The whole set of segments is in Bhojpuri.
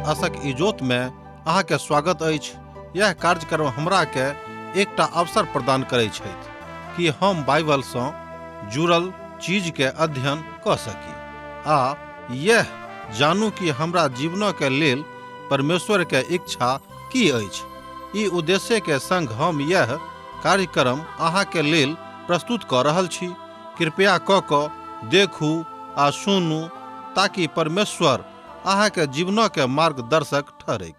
आशक इजोत में अहाँ के स्वागत अछि। यह कार्यक्रम हमरा के एकटा अवसर प्रदान करैत छथि कि हम बाइबल से जुड़ल चीज के अध्ययन क सकी आ यह जानू कि हमरा जीवन के लेल परमेश्वर के इच्छा की अछि। ई उद्देश्य के संग हम यह कार्यक्रम अहाँ के लेल प्रस्तुत क रहल छी। कृपया क देखू आ सुनू ताकि परमेश्वर अहाँ के जीवन के मार्गदर्शक ठहरे।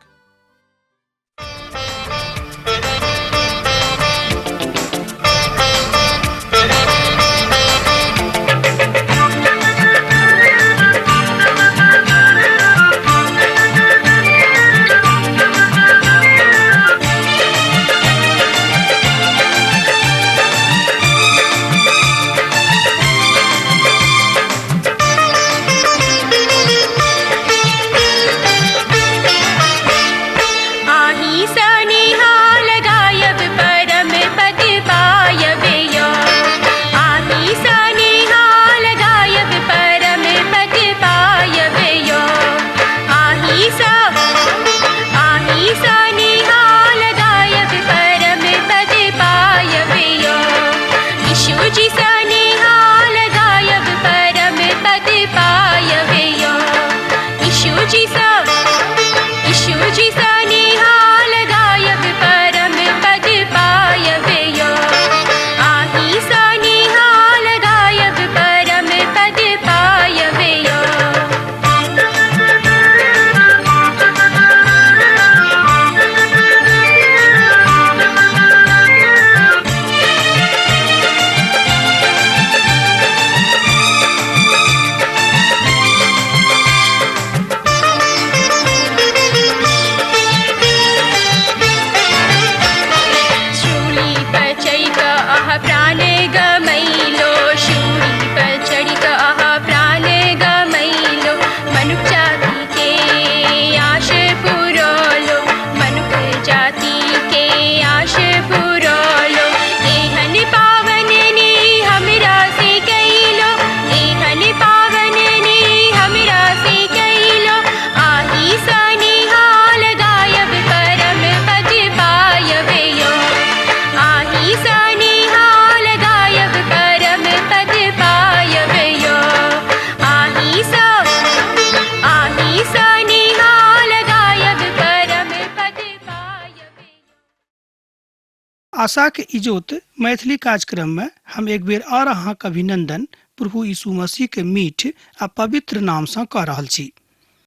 आशा के इजोत मैथिली कार्यक्रम में हम एक बेर और अहाँ के अभिनंदन प्रभु यीशु मसीह के मीठ आ पवित्र नाम से कह रहल छी।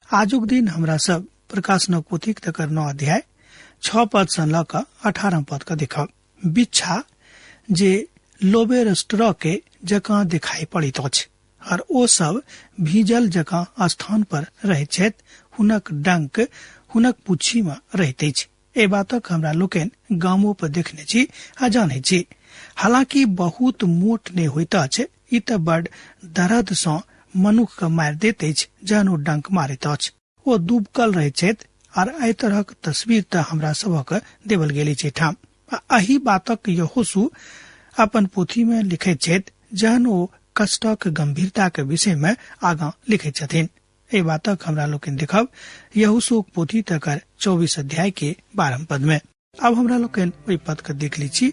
आजुक दिन हमरा सब प्रकाशन पोथी तकर 9 अध्याय 6 पद से ल क 18 पद का देखब। बिच्छा जे लोबे स्ट्रॉ के जकां दिखाई पड़ित अछि और ओ सब भीजल जकां स्थान पर रहैत छथि। हुनक डंक हुनक पुच्छी में रहैत अछि। ए बातक हमरा लोकन गामों पर देखने छी आ जाने छी। हालांकि बहुत मोट ने होइत अछि, ई त बड़ दर्द से मनुख के मार दैत अछि जहन ओ डंक मारैत अछि। ओ डूबकल रहैत छथि और एहि तरहक तस्वीर त हमरा सबक देवल गेल छै ठाम। एही बातक यहोशू अपन पोथी में लिखैत छथि जहन ओ कष्टक गंभीरता के विषय में आगां लिखैत छथिन। ए बातक हमरा लोकन देखब यहोशू पोथी तकर 24 अध्याय के 12 पद में। अब हमरा लोकन ओई पद के देख ली छी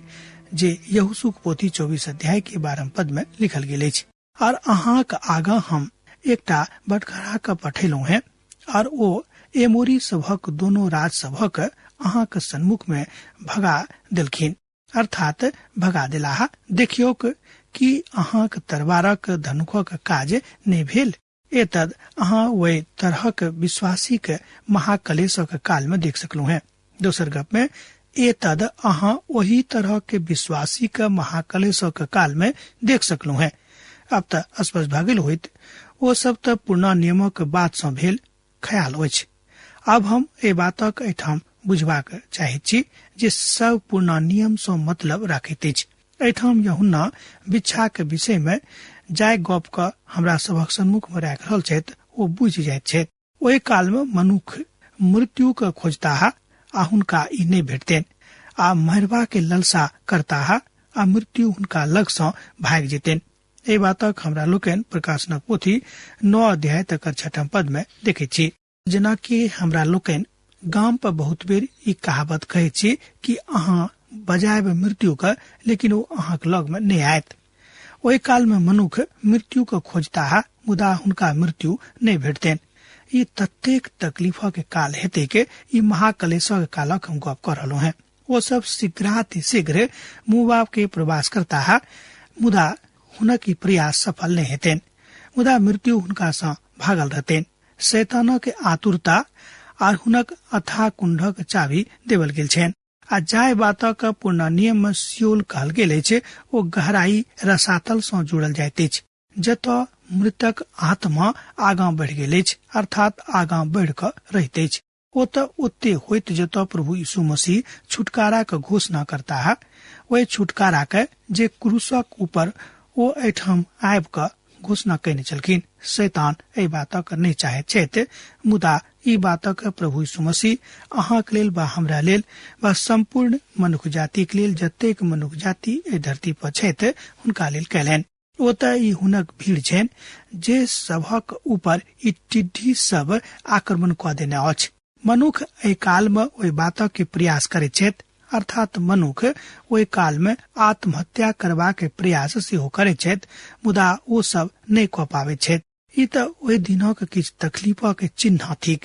जे यहोशू पोथी 24 अध्याय के 12 पद में लिखल गेल अछि। और अहाँ के आगा हम एकटा बटखरा के पठेलौ हैं और ओ एमोरी सभक दोनों राज सभक अहाँ के सन्मुख में भगा देलखिन, अर्थात भगा देलाहा। देखियो कि अहाँ के तरवारक धनुखक काज नहीं भेल। एतद अहाँ वही तरहक विश्वासी के महाकलेशक काल में देख सकलू हैं। दोसर गप में एतद अहाँ वही तरह के विश्वासी के महाकलेशक काल में देख सकलू हैं। अब त स्पष्ट भ गेल होइत ओ सब त पुराना नियमक बात से भेल ख्याल अछि। अब हम ए बातक एठाम बुझबाक चाहैत छी जे सब पुराना नियम से मतलब राखैत अछि। एठाम यूहन्ना बिच्छा के विषय में जाय गप क हमरा सबक सम्मुख में राख रहल छथि ओ बुझ जाइत छथि। ओहि काल में मनुख मृत्यु के खोजता आ हुनका ई नहीं भेटतेन आ मरबा के ललसा करता आ मृत्यु हुनका लग से भाग जेतेन। ए बातक हमरा लोकन प्रकाशनक पोथी 9 अध्याय तक 6 पद में देखे छी। जेना कि हमरा लोकनि गाम पर बहुत बेर ई कहावत कहे छी कि अहाँ बजायब मृत्यु का लेकिन वो अहाँ के लग में नहीं आयत। ओहि काल में मनुख मृत्यु को खोजता मुदा हुनका मृत्यु नहीं भेटतेन। ई ततेक तकलीफ के काल हेते के ई महाकलेश के कालक हम गप कर रहे हैं। वो सब शीघ्र मुँह बाप के प्रवास करता है मुदा हुनक प्रयास सफल नहीं हेतेन। मुदा मृत्यु हुनका सँ भागल रहतेन। शैतान के आतुरता और हुनक अथाह कुंडक चाबी देवल गेल छेन। आ जाय बातक पूर्ण नियम में सियोल कहल गेल छै ओ गहराई रसातल सँ जुड़ल जाइत अछि, जतऽ मृतक आत्मा आगाँ बढ़ि गेल अछि अर्थात आगाँ बढ़ि कऽ रहित अछि। ओतऽ ओते होइत जतऽ प्रभु यीशु मसीह छुटकारा के घोषणा करता है। वही छुटकारा के जे क्रूसक ऊपर ओ एठाम आबि कऽ घोषणा कयने छलखिन। शैतान एहि बातक नहि चाहैत छथि मुदा ई बातक प्रभु यीशु मसीह अहाँके लेल बा हमरा लेल बा संपूर्ण मनुष्य जाति के लेल जतेक मनुष्य जाति एहि धरती पर छथि हुनका लेल कयलनि। ओतऽ ई हुनक भीड़ छनि जे सभक ऊपर ई टिड्डी सब आक्रमण कऽ देने अछि। मनुख एहि काल में ओहि बातक के प्रयास करैत छथि अर्थात मनुख ओहि काल में आत्महत्या करबाक प्रयास सेहो करैत छथि मुदा ओ सब नहि कऽ पाबैत छथि। ई तऽ ओहि दिनक किछु तकलीफक चिन्ह थिक।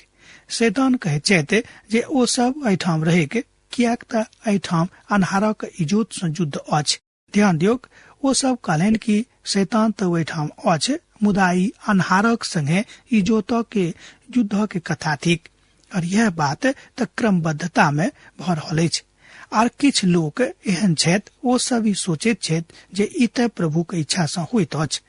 शैतान कहैत छथि जे ओ सब एहिठाम रहैक कियाक तऽ एहिठाम अन्हारक इजोत सँ युद्ध अछि। ध्यान दियौक, ओ सब कहलनि कि शैतान तऽ ओहिठाम अछि मुदा ई अन्हारक संगे इजोतक के युद्ध के कथा थिक। और यह बात तऽ क्रमबद्धता में भऽ रहल अछि। आर किछु लोक एहन छथि ओ सब ई सोचैत छथि जे ई तऽ प्रभु के इच्छा सँ होइत अछि।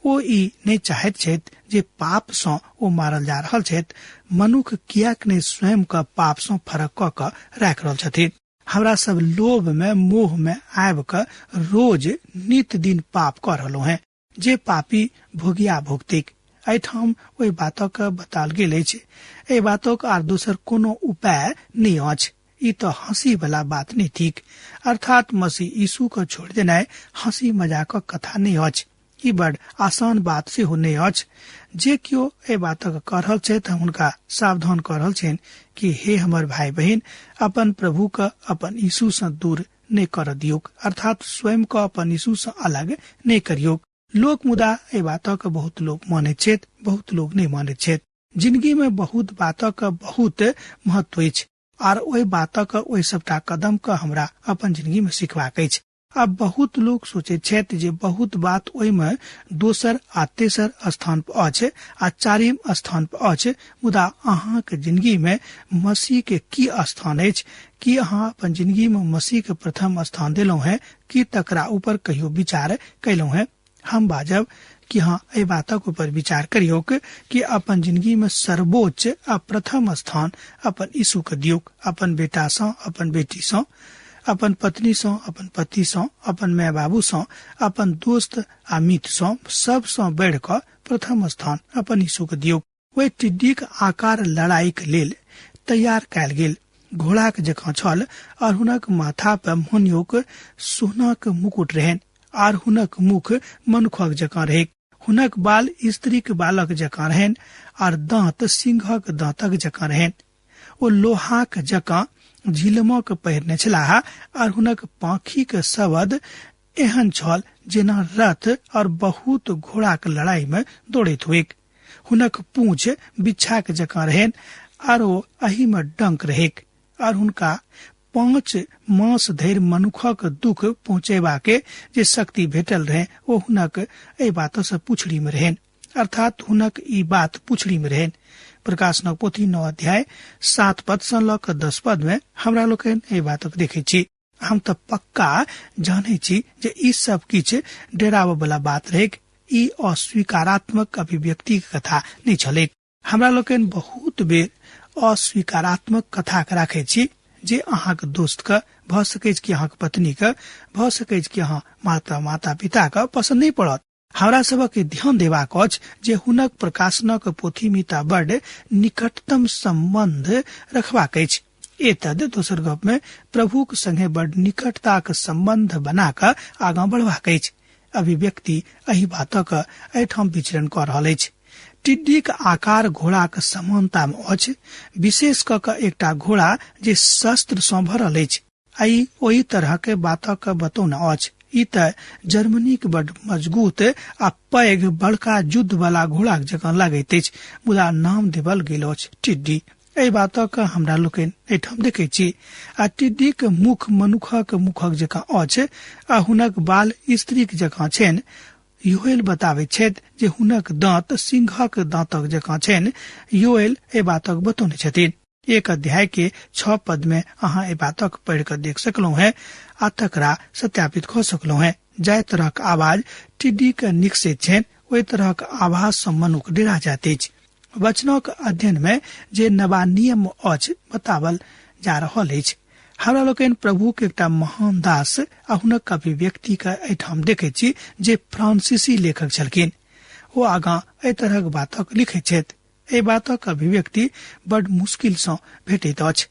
ओ ई नहि चाहैत छथि जे पाप सँ ओ मारल जा रहल छथि। मनुष्य कियाक नहि स्वयं का पाप सँ फरक कऽ कऽ राखि रहल छथिन। हमरा सब लोभ में मोह में आबि कऽ रोज नित दिन पाप कऽ रहलहुँ हैं जे पापी भोगिया भुगतिक। एहिठाम ओहि बातक बताल गेल अछि। एहि बातक आर दोसर कोनो उपाय नहि अछि। ई तो हंसी वाला बात नहीं थिक अर्थात मसीह यीशु को छोड़ देनाय हंसी मजाक कथा नहीं अछि। ई बड़ आसान बात से हो नहीं अछि। जे क्यों ए बातक कह रहल छथि हुनका सावधान कह रहल छनि कि हे हमर भाई बहन अपन प्रभु का अपन यीशु से दूर नहीं कर दियोक अर्थात स्वयं को अपन यीशु से अलग नहीं करियोक। लोक मुदा ए बातक बहुत लोग मानैत छथि बहुत लोग नहीं मानैत छथि। जिंदगी में बहुत बातक बहुत महत्व अछि आर ओहि बातक ओहि सबटा कदम के हमरा अपन जिंदगी में सिखबाक अछि। अब बहुत लोग सोचे छथि जे बहुत बात ओहि में दोसर आ तेसर स्थान पर अछि आ चारिम स्थान पर अछि मुदा अहाँ के जिंदगी में मसीह के की स्थान अछि कि अहाँ अपन जिंदगी में मसीह के प्रथम स्थान देलहुं हैं कि तकरा ऊपर कहियो विचार कैलहुं हैं। हम बाजब कि हाँ एहि बातक ऊपर विचार करियो कि अपन जिंदगी में सर्वोच्च आ प्रथम स्थान अपन यीशु के दियोक। अपन बेटा सँ अपन बेटी सँ अपन पत्नी सँ अपन पति सँ अपन माय बाबू सँ अपन दोस्त आ मित्र सँ सब सँ बढ़ि कऽ प्रथम स्थान अपन यीशु के दियोक। ओहि टिड्डीक आकार लड़ाई के लेल तैयार कयल गेल घोड़ाक जकाँ छल और हुनक माथा पर मोनियोक सोनाक मुकुट रहनि आर हुनक मुख मनुखक जकाँ रहै। हुनक बाल स्त्रीक बालक जकाँ रहनि और दांत सिंहक दांतक जकाँ रहनि। ओ लोहाक जकाँ झिलमक पहिरने छलाह और हुनक पाँखि के शब्द एहन छल जेना रथ और बहुत घोड़ा के लड़ाई में दौड़ैत हुए। हुनक पूंछ बिच्छा के जकाँ रहनि और ओ एही में डंक रहेक और हुनका 5 मास धरि मनुखक दुख पहुँचेबा के जे शक्ति भेटल रहे ओ हुनक एहि बात से पुछड़ी में रहन अर्थात हुनक ई बात पुछड़ी में रहन। प्रकाशनक पोथी 9 अध्याय 7 पद से ल क 10 पद में हमरा लोकनि एहि बातक देखे छी। हम तो पक्का जाने छी जे ई सब किछ डेराव वाला बात रहेक। ई अस्वीकारात्मक अभिव्यक्ति के कथा नहीं छलेक। हमरा लोकनि बहुत बेर अस्वीकारात्मक कथा राखे छी जे अहाँ के दोस्त के भ सकै कि अहाँ के पत्नी के भ सकै कि अहाँ माता पिता के पसंद नहीं पड़त। हमरा सबक ध्यान देबाक अछि जे हुनक प्रकाशनक पोथी में बड़ निकटतम संबंध रखबाक अछि। एतद दोसर गप में प्रभु के संगे बड़ निकटता के संबंध बना क आगाँ बढ़बाक अछि। अभिव्यक्ति एहि बातक एहिठाम विचरण कऽ रहल अछि। टिड्डीक आकार घोड़ाक समानता में अछि, विशेष क के एकटा घोड़ा जे शस्त्र सँ भरल अछि। आई ओही तरह के बातक बतौना अछि। ई त जर्मनी के बड़ मजबूत आ पैघ बड़का युद्ध वाला घोड़ा जकाँ लगैत अछि, मुदा नाम देवल गेल अछि टिड्डी। एहि बातक हमरा लोकनि एहिठाम देखै छी। आ टिड्डीक मुख मनुखक मुखक जकाँ अछि आ हुनक बाल स्त्रीक जकाँ छनि। योएल बताबै छथि जे हुनक दाँत सिंहक दाँतक जकाँ छनि। योएल एहि बातक बतौने छथिन। 1 अध्याय के 6 पद में अहाँ ए बातक पढ़ कर देख सकलौ है आ तकरा सत्यापित क सकलौ है। जाय तरह के आवाज टिड्डी के निकसैत छनि, ओहि तरह के आवाज सँ मनुख डेरा जाइत अछि। वचनक अध्ययन में जे नवा नियम अछि बतावल जा रहल अछि। हमरा लोकनि प्रभु के एकटा महान दास आ हुनक अभिव्यक्ति के एहिठाम देखै छी जे फ्रांसीसी लेखक छलखिन। ओ आगां एहि तरहक बातक लिखैत छथि। एहि बातक अभिव्यक्ति बड़ मुश्किल सँ भेटैत अछि।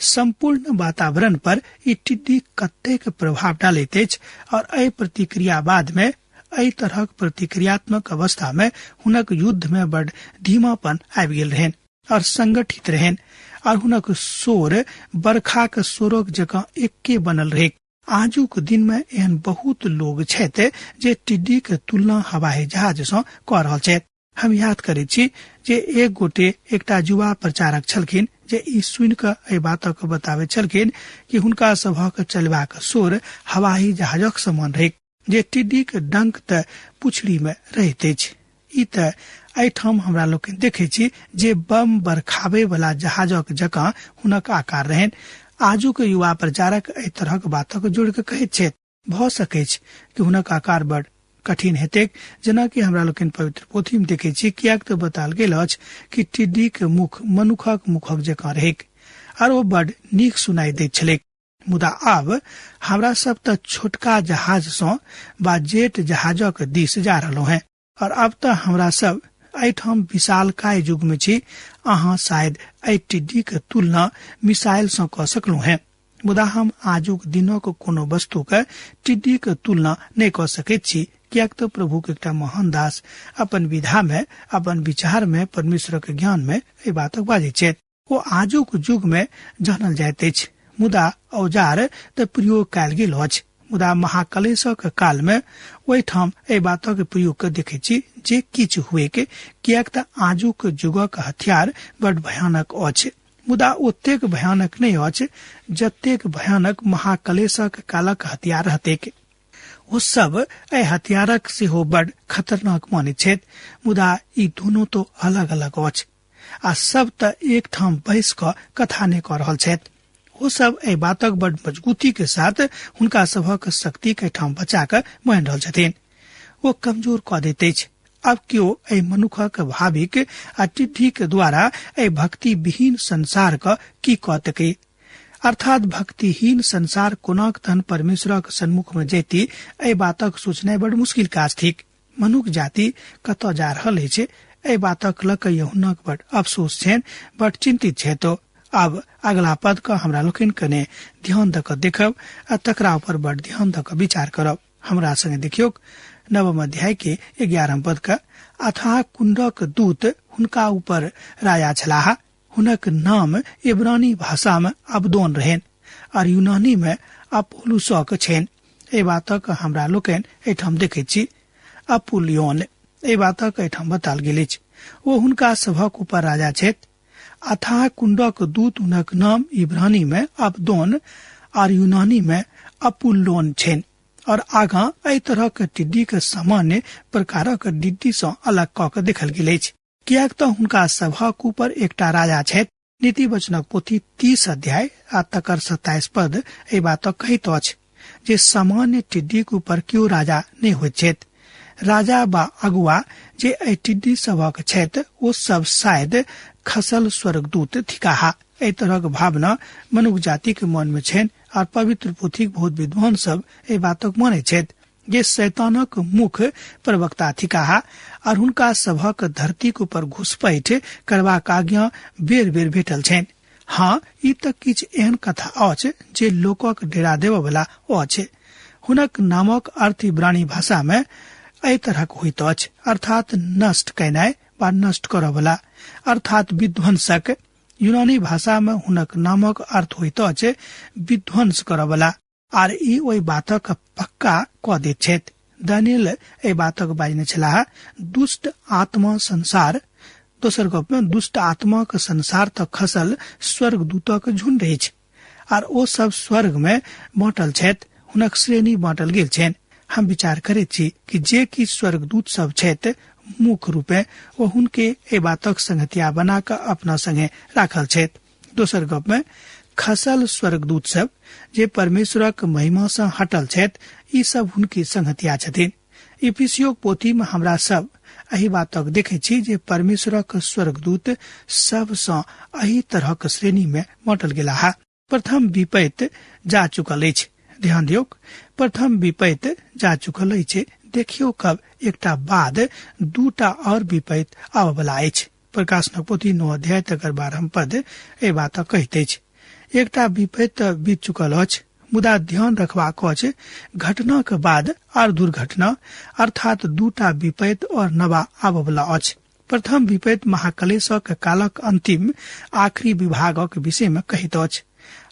संपूर्ण वातावरण पर ई टिड्डी कतेक प्रभाव डालैत अछि और एहि प्रतिक्रियावाद में एहि तरहक प्रतिक्रियात्मक अवस्था में हुनक युद्ध में बड़ धीमापन आबि गेल रहनि और संगठित रहनि और हुनक शोर बरखा के शोरक जकाँ एके बनल रहे। आजुक दिन में एहन बहुत लोग छथि जे टिड्डी के तुलना हवाई जहाज सँ क रहल छथि। हम याद करै छी जे एक गोटे एकटा युवा प्रचारक छलखिन जे ई सुनि कऽ एहि बातक बताबै छलखिन कि हुनका सभक चलबाक शोर हवाई जहाजक समान रहै, जे टिड्डी के डंक त पुछड़ी में रहैत अछि। ई त एहिठाम हमरा लोग देखै छी जे बम बरखाबे वाला जहाजक जकाँ हुनक आकार रहनि। आजुक युवा प्रचारक एहि तरहक बातक जोड़ के कहैत छथि। भ सकै कि हुनक आकार बड़ कठिन हेतैक, जेना कि हमरा लोकनि पवित्र पोथी में देखै छी। कियाक त बताल गेल अछि कि टिड्डी के मुख मनुखक मुखक जकाँ रहैक और ओ बड़ नीक सुनाई दैत छलैक। मुदा आब हमरा सब त छोटका जहाज सँ बा जेट जहाजक दिस जा रहलौ हैं और अब त हमरा सब एहिठाम विशालकाय युग में छी। अहाँ शायद एहि टिड्डी के तुलना मिसाइल सँ क सकलौ हैं, मुदा हम आजुक दिनक कोनो वस्तु के टिड्डी के तुलना नहीं क सकैत छी। कियाक तो प्रभु के एकटा महान दास अपन विधा में, अपन विचार में, परमेश्वर के ज्ञान में ए बातक बाजै छथि। ओ आजुक युग में जानल जाइत अछि, मुदा औजार त प्रयोग कयल गेल अछि। मुदा महाकलेशक काल में ओहिठाम एहि बातक प्रयोग के देखै छी जे किछु हुए के। कियाक त आजुक युगक हथियार बड़ भयानक अछि, मुदा ओतेक भयानक नहीं अछि जतेक भयानक महाकलेशक कालक हथियार हतेक। ओ सब एहि हथियारक सेहो बड़ खतरनाक मानैत छथि, मुदा ई दुनू तो अलग अलग अछि आ सब त एक ठाम बैस क कथा नहीं क रहल छथि। ओ सब एहि बातक बड़ मजबूती के साथ हुनका सबक शक्ति के ठाम बचा क मान रहल छथिन। ओ कमजोर क दैत अछि। अब क्यों एहि मनुखक भाविक आ टिड्डी के द्वारा एहि भक्ति विहीन संसार क की क तकै, अर्थात भक्तिहीन संसार कोनाक तहन परमेश्वरक सन्मुख में जैती, एहि बातक सोचनाइ बड़ मुश्किल काज थिक। मनुख जाति कतऽ जा रहल अछि एहि बातक लऽ कऽ यूहन्नाक बड़ अफसोस छनि, बड़ चिंतित छै। तो अब अगला पद का हमरा लोकनि कने ध्यान दऽ कऽ देखब आ तकरा ऊपर बड़ ध्यान दऽ कऽ विचार करब। हमरा संगे देखियौ 9 अध्याय के 11 पद का। अथाह कुंडक दूत हुनका ऊपर राजा छलाह। हुनक नाम इब्रानी भाषा में अबदोन रहन और यूनानी में अपोलुसक छेन। ए बातक हमरा लोकनि एहिठाम देखैत छी। अपुलियोन ए बातक एहिठाम बताल गेल अछि। ओ हुनका सभक ऊपर राजा छथि। अथाह कुंडक दूत हुनक नाम इब्रानी में अबदोन और यूनानी में अपुल्लोन छेन। और आगा एहि तरह के टिड्डी के सामान्य प्रकारक टिड्डी सँ अलग क के देखल गेल अछि। कियाक तऽ हुनका सभक ऊपर एकटा राजा छथि। नीति वचनक पोथी 30 अध्याय आ तकर 27 पद एहि बातक कहैत अछि जे सामान्य टिड्डी के ऊपर क्यों राजा नहीं होइत छथि। राजा बा अगुआ जे एहि टिड्डी सभक छथि ओ सब शायद खसल स्वर्गदूत थिकाहा। एहि तरहक भावना मनुष्य जाति के मन में छनि और पवित्र पोथी बहुत विद्वान सब एहि बातक माने छथि जे शैतानक मुख प्रवक्ता थिकाहा और हुनका सभक धरती के ऊपर घुसपैठ करबाक आज्ञा बेर बेर भेटल छनि। हाँ, ई तक किछ एहन कथा अछि जे लोकक डेरा देबऽ वाला अछि। हुनक नामक अर्थ इब्रानी भाषा में एहि तरहक होइत अछि, अर्थात नष्ट कैनाय, वा नष्ट करवला अर्थात विध्वंसक। यूनानी भाषा में हुनक नामक अर्थ होइत अछि विध्वंस करवला। आर ई ओहि बातक पक्का क दैत छथि। दानियल एहि बातक बाजने छलाह दुष्ट आत्मा संसार। दोसर गप में दुष्ट आत्मा के संसार तक खसल स्वर्गदूतक झुंड अछि आर ओ सब स्वर्ग में बाँटल छथि। हुनक श्रेणी बाँटल गेल छनि। हम विचार करैत छी कि जे कि स्वर्गदूत सब छथि मुख्य रूपे ओ हुनके ए बातक संगतिया बना कऽ अपना संगे राखल छथि। दोसर गप में खसल स्वर्गदूत सब जे परमेश्वरक महिमा से हटल छथि ई सब हुनकी संगतिया छथिन। इफिसियो पोथी में हमरा सब एही बातक देखे छी जे परमेश्वरक स्वर्गदूत सब सँ एही तरहक श्रेणी में बाँटल गेलाह। प्रथम विपैत जा चुकल अछि। ध्यान दियौ, प्रथम विपैत जा चुकल अछि। देखियो कब एकटा बाद दूटा और विपैत आबय वाला अछि। प्रकाशनक पोथी 9 अध्याय तकर 12 पद ए बात कहैत अछि। एकटा विपैत बीत चुकल अछि, मुदा ध्यान रखबाक अछि घटना के बाद और दुर्घटना अर्थात दूटा विपैत और नवा आबय वाला अछि। प्रथम विपैत महाक्लेशक कालक अंतिम आखिरी विभागक विषय में कहैत अछि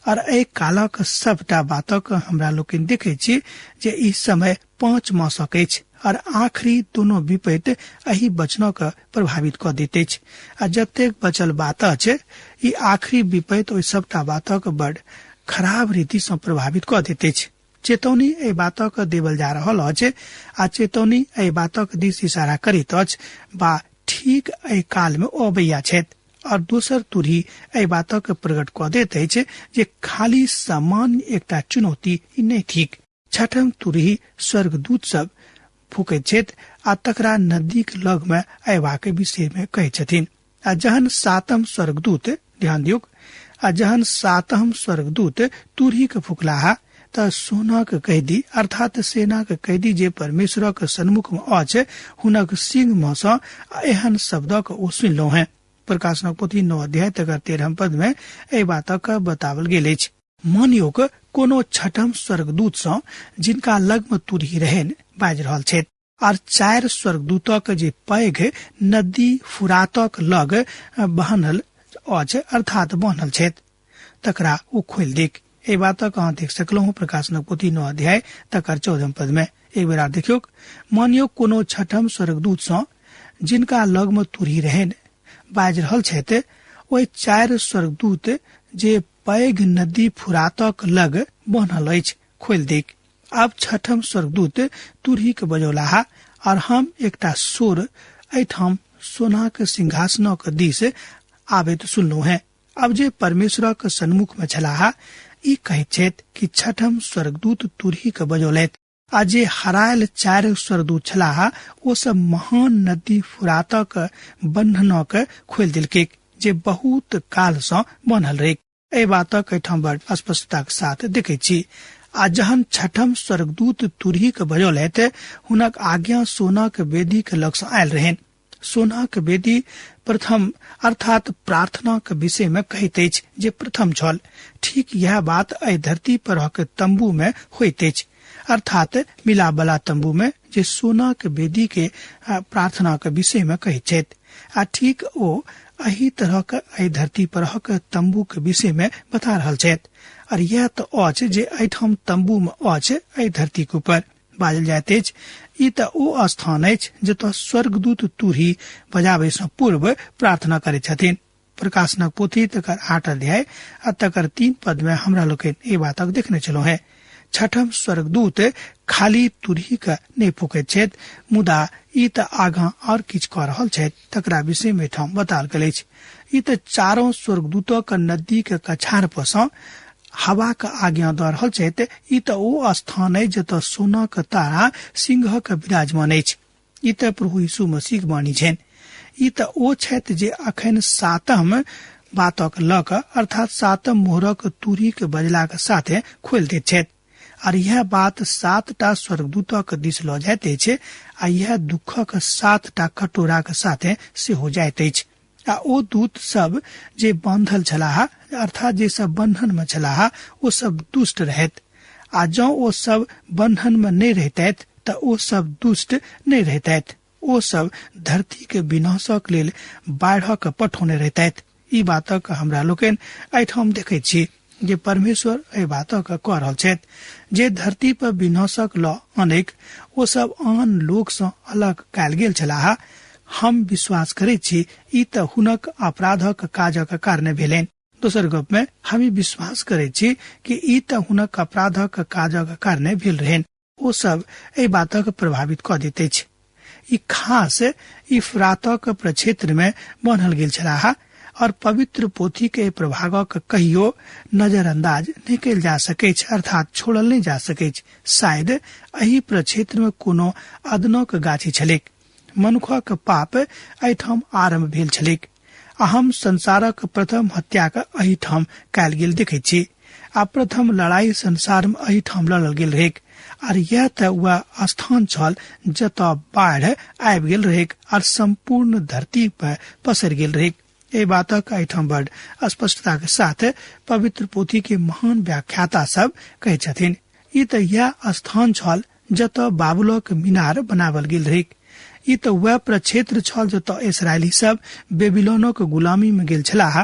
और एक कालक सबटा बातक हमरा लोकनि देखै छी जे ई समय 5 मासक अछि और आखिरी दोनों विपैत एही वचनक प्रभावित क दैत अछि। आ जतेक बचल बात अछि ई आखिरी विपैत ओहि सबटा बातक बड़ खराब रीति सँ प्रभावित क दैत अछि। चेतौनी एहि बातक देवल जा रहल अछि आ चेतौनी एहि बातक दिस इशारा करैत अछि बा ठीक एहि काल में अबैया छथि। और दोसर तुरही एहि बातक प्रकट क दैत अछि जे खाली सामान्य एकटा चुनौती ई नहि थिक। छठम तुरही स्वर्गदूत सब फूकैत छथि आ तकरा नदी के लग में अयबाक विषय में कहै छथिन। आ जहन सातम स्वर्गदूत, ध्यान दियौ, आ जहन सातम स्वर्गदूत तुरही के फूकलाहा त सोना के कैदी अर्थात सेना के कैदी जे परमेश्वर के सन्मुख में अछि हुनक सिंह में सँ एहन शब्दक ओ सुनलहुं हैं। प्रकाशनक पोथी 9 अध्याय तकर 13 पद में एहि बातक बतावल गेल अछि। मानियो कोनो छठम स्वर्गदूत सँ जिनका लग में तुरही रहन बाजि रहल छथि और 4 स्वर्गदूतक जे पैघ नदी फुरातक लग बहनल अछि अर्थात बान्हल छथि तकरा ओ खोलि देख। एहि बातक अहाँ देख सकलहुँ प्रकाशनक पोथी 9 अध्याय तकर 14 पद में। एक बेर देखियो, मानियो कोनो छठम स्वर्गदूत सँ जिनका लग में तुरही रहन बाजि रहल छथि ओहि 4 स्वर्गदूत जे पैघ नदी फुरातक लग बान्हल अछि खोलि देख। आब छठम स्वर्गदूत तुरही के बजौलाहा और हम एकटा सोर एठाम सोनाक सिंहासनक दिस आबैत सुनलहुं हैं। अब जे परमेश्वरक सन्मुख में छलाहा ई कहैत छथि कि छठम स्वर्गदूत तुरही के बजौलथि आ जे हरायल 4 स्वर्गदूत छलाहा ओ सब महान नदी फुरातक बंधनक खोलि देलकै जे बहुत काल सँ बान्हल रहै। एहि बातक एठाम बड़ स्पष्टता के साथ देखै छी। आ जहन छठम स्वर्गदूत तुरही के बजौलथि हुनक आज्ञा सोना के वेदी के लग सँ आयल रहन। सोना के वेदी प्रथम अर्थात प्रार्थना के विषय में कहैत अछि जे प्रथम छल। ठीक यह बात एहि धरती पर तंबू में होइत अछि अर्थात मिलाप वाला तंबू में जे सोना के वेदी के प्रार्थना के विषय में कहैत छथि। आ ठीक ओ एही तरह के एहि धरती पर तंबू के विषय में बता रहल छथि। और यह तो अछि जे एठाम तंबू में अछि एहि धरती के ऊपर बाजल जाइत अछि। ई त ओ स्थान अछि जतऽ स्वर्गदूत तुरही बजाबै सँ पूर्व प्रार्थना करैत छथिन। प्रकाशनक पोथी तकर 8 अध्याय आ तकर 3 पद में हमरा लोकनि ई बातक देखने छलहुँ हैं। छठम स्वर्गदूत खाली तुरही के नहीं फूकैत छथि मुदा ई त आगां और किछ कऽ रहल छथि तकरा विषय में ठाम बताल गेल अछि। ई त 4 स्वर्गदूतक नदी के कछार पर सँ हवा के आज्ञा दऽ रहल छथि। ई त ओ स्थान अछि जतऽ सोना के तारा सिंह के विराजमान अछि। ई त प्रभु यीशु मसीह के वाणी छनि। ई त ओ छथि जे अखन सातम बातक लऽ कऽ अर्थात सातम मोहरक तुरही के बजला के साथे खोलि दैत छथि। और यह बात 7टा स्वर्गदूतक दिस लऽ जाइत अछि आ यह दुखक 7टा कटोरा के साथे सेहो जाइत अछि। आ ओ दूत सब जे बांधल छलाह अर्थात जे सब बंधन में छलाह ओ सब दुष्ट रहैत। आ जँ ओ सब बंधन में नहीं रहतैथ त ओ सब दुष्ट नहीं रहतैथ। ओ सब धरती के विनाशक लेल बाढ़क पठौने रहतैथ। ई बातक हमरा लोकनि एहिठाम देखै छी जे परमेश्वर एहि बातक कह रहल छथि जे धरती पर विनाशक ल अनेक ओ सब आन लोक सँ अलग कयल गेल छलाह। हम विश्वास करैत छी ई त हुनक अपराधक काजक कारणे भेलनि। दोसर गप में हम विश्वास करैत छी कि ई त हुनक अपराधक काजक कारणे भेल रहनि। ओ सब एहि बातक प्रभावित क दैत अछि। ई खास इफ्रातक प्रक्षेत्र में बनल गेल छलाह और पवित्र पोथी के प्रभावक कहियो नजरअंदाज नहीं कयल जा सकै छै, अर्थात छोड़ल नहीं जा सकै छै। शायद एही प्रक्षेत्र में कोनो अदनक गाछी छलैक। मनुखक पाप एहिठाम आरंभ भेल छलैक। हम संसारक प्रथम हत्या एहिठाम कयल गेल देखै छी। आ प्रथम लड़ाई संसार में एहिठाम लड़ल गेल रहेक। और यह त वह स्थान छल जतऽ बाढ़ आबि गेल रहेक और संपूर्ण धरती पर पसर गेल रहेक। ए बातक एहिठाम बड़ स्पष्टता के साथ पवित्र पोथी के महान व्याख्याता सब कहै छथिन। ई त यह स्थान छल जतऽ बाबुलक मीनार बनावल गेल रहेक। ई त वह प्रक्षेत्र छल जतऽ इस्राएली सब बेबीलोनक गुलामी में गेल छलाह।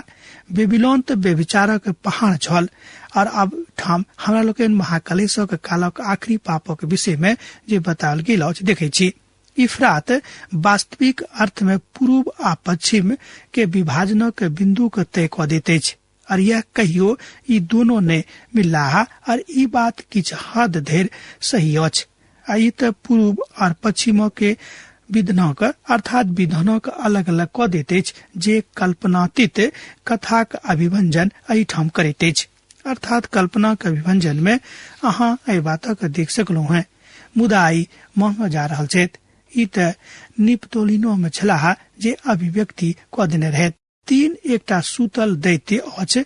बेबीलोन त व्यभिचारक पहाड़ छल। और अब ठाम हमरा लोकनि महाकलेशक कालक आखिरी पापक विषय में जे बताओल गेल अछि देखै छी। इफ्रात वास्तविक अर्थ में पूर्व आ पश्चिम के विभाजनक बिंदु के तय क दैत अछि। और यह कहियो ई दोनों ने मिललाह और ई बात किछ हद धरि सही अछि। ई त पूर्व और पश्चिम के विधानक अर्थात विधानक अलग अलग क दैत अछि जे कल्पनातीत कथाक अभिव्यंजन एहिठाम करैत अछि। अर्थात कल्पना के विभंजन में अहाँ एहि बातक देख सकलौ हैं। मुदा ई महंगा जा रहल छथि। ई त निप्तोलिनो में छलाह जे अभिव्यक्ति क देने रहैत। 3 एकटा सूतल दैत्य अछि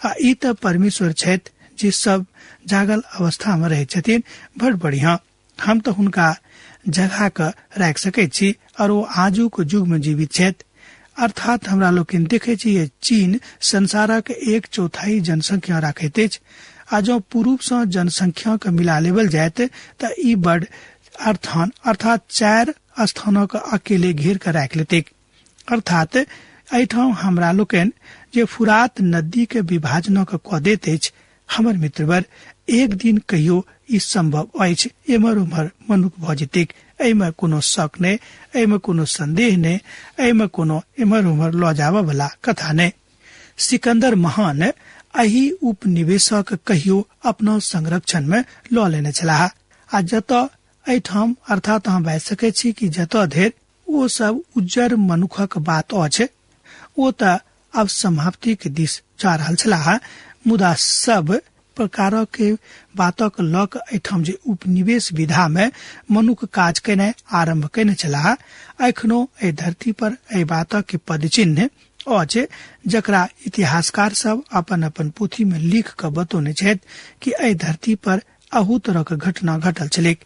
आ ई त परमेश्वर छथि जे सब जागल अवस्था में रहै छथिन। बड़ बढ़िया। हम तो हुनका जगह क राखि सकैत छी और वो आजुक युग में जीवित छथि। अर्थात हमरा लोकनि देखै छी जे चीन संसारक 1/4 जनसंख्या राखैत अछि। आ जो पूर्व सँ जनसंख्या के मिला लेवल जायत त ई बड़ अर्थात 4 स्थानक अकेले घेर कर राखि लेतै। अर्थात एहिठाम हमरा लोकनि जे फुरात नदी के विभाजनक क दैत अछि। हमर मित्रवर एक दिन कहियो ई संभव अछि। एमहर उम्हर मनुख भ जेतैक। एहिमे कोनो शक नहि, एहिमे कोनो संदेह नहि, एहिमे कोनो एमहर उम्हर ल जाबऽ वाला कथा नहि। सिकंदर महान एही उपनिवेशक कहियो अपना संरक्षण में ल लेने छलाह। आ जतऽ एहिठाम अर्थात अहाँ बाजि सकै छी कि जतऽ धरि ओ सब उज्जर मनुखक बात अछि ओ त अब समाप्ति के दिस जा रहल छलाह। मुदा सब प्रकार के बातक लक एहिठाम जे उपनिवेश विधा में मनुख काज केनाइ आरंभ केने छलाह, एखनो एहि धरती पर एहि बातक के पदचिन्ह अछि जकरा इतिहासकार सब अपन अपन पोथी में लिख क बतौने छथि कि एहि धरती पर अहू तरहक घटना घटल छलैक।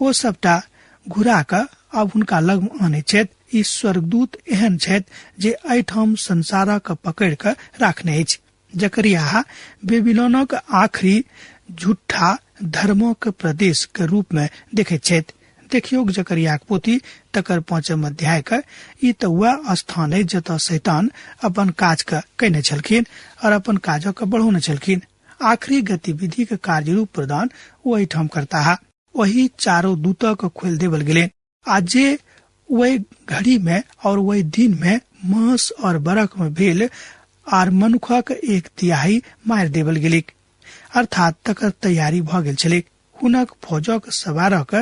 ओ सबटा घुरा क अब हुनका लग आनै छथि। ई स्वर्गदूत एहन छथि जे एहिठाम संसारक पकड़ क राखने अछि। जकरिया बेबीलोनक आखिरी झूठा धर्मक प्रदेश के रूप में देखैत छथि। देखियो जकरिया पोथी तकर 5 अध्याय का ई त वह स्थान है जतऽ शैतान अपन काज का कैने छलखिन और अपन काजों का बढ़ौने छलखिन। आखिरी गतिविधि के कार्य रूप प्रदान वही ठाम करता है। वही 4 दूतों को खोल देवल गेले। आज वही घड़ी में और वही दिन में मास और बरख में भेल और मनुखक 1/3 मार देवल गेले। अर्थात तकर तैयारी भ गेल छलै। हुनक फौजक सवारक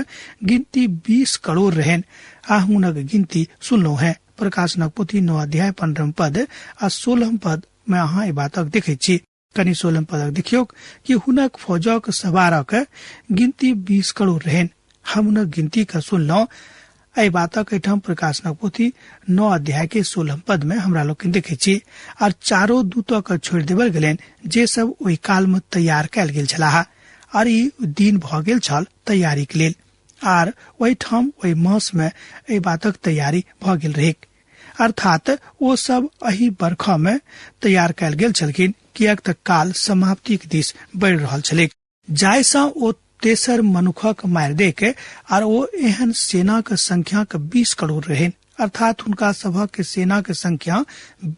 गिनती 20 करोड़ रहन। आ हुनक गिनती सुनलो है। प्रकाशनक पोथी 9 अध्याय 15 पद आ 16 पद में अहाँ ई बातक देखै छी। कनी 16 पदक देखियो कि हुनक फौजक सवारक गिनती 20 करोड़ रहन। हम हुनक गिनती का सुनलो। एहि बातक एठाम प्रकाशनक पोथी 9 अध्याय के 16 पद में हमरा लोग देखे छी। और 4 दूतों का छोड़ देवल गेलन जे सब ओहि काल में तैयार कैल गेल छलाह। और ई दिन भ गेल छल तैयारी के लेल। और वही ठाम वही मास में एहि बातक तैयारी भ गेल रहे। अर्थात वो सब एही बरखा में तैयार कैल गेल छलखिन कियाक त काल समाप्ति के दिस बढ़ि रहल छलै। जायसँ ओ तेसर मनुखक मार दे के और वो एहन सेना के संख्या के 20 करोड़ रहेन, अर्थात उनका सभा के सेना के संख्या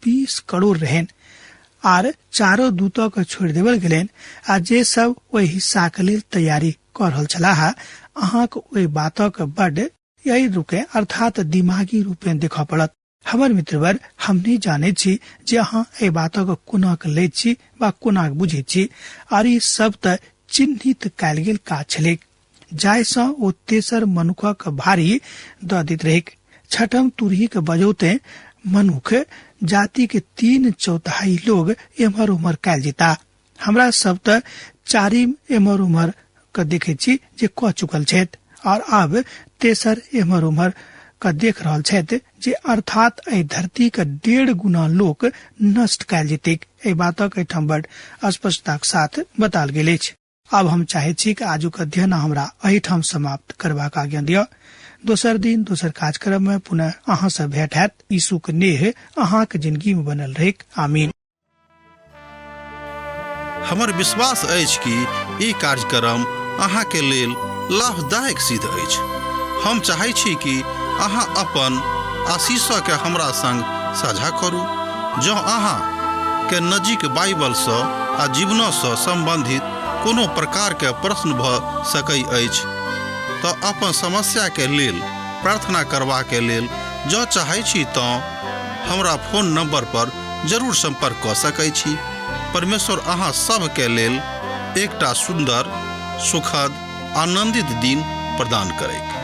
20 करोड़ रहेन। आर चारों दूतों के छोड़ देवल गेलेन आ जे सब वही हिस्सा के लिए तैयारी कर रहल छलाह। अहाँ के वही बातों के बड यही रुके अर्थात दिमागी रूपे देखा पड़त। हमर मित्रवर, हमने जाने छी जे अहाँ ए बातों के कोना के ले छी वा कोना के बुझे छी, और ई सब त चिन्हित कयल गेल काज छलेक जायसँ ओ तेसर मनुखक भारी द दैत रहेक। छठम तुरही के बजौते मनुख जाति के 3/4 लोग एम्हर उम्हर कयल जेता। हमरा सब त चारिम एम्हर उम्हर के देखे छी जे क चुकल छथि, और अब तेसर एम्हर उम्हर का देख रहल छथि, जे अर्थात एहि धरती के 1.5 गुना लोक नष्ट कयल जेतैक। एहि बातक एहिठाम बड स्पष्टता के साथ बताल गेल अछि। अब हम चाहे छी कि आजुक अध्ययन हमरा एहिठाम समाप्त करबाक आज्ञा दिअ। दोसर दिन दोसर कार्यक्रम में पुनः अहाँ से भेंट हैत। यीशु के नेह अहाँ के जिंदगी में बनल रहेक। आमीन। हमर विश्वास अछि कि ई कार्यक्रम अहाँ के लेल लाभदायक सिद्ध अछि। हम चाहै छी कि अहाँ अपन आशीषों के हमरा संग साझा करू। जँ अहाँ के नजीक बाइबल से आ जीवनों से संबंधित कोनो प्रकार के प्रश्न भ सकै अछि तो अपन समस्या के लेल प्रार्थना करबा के लेल जँ चाहै छी तो हमरा फोन नंबर पर जरूर संपर्क क सकै छी। परमेश्वर अहाँ सब के लेल एकटा सुंदर, सुखद, आनंदित दिन प्रदान करैक।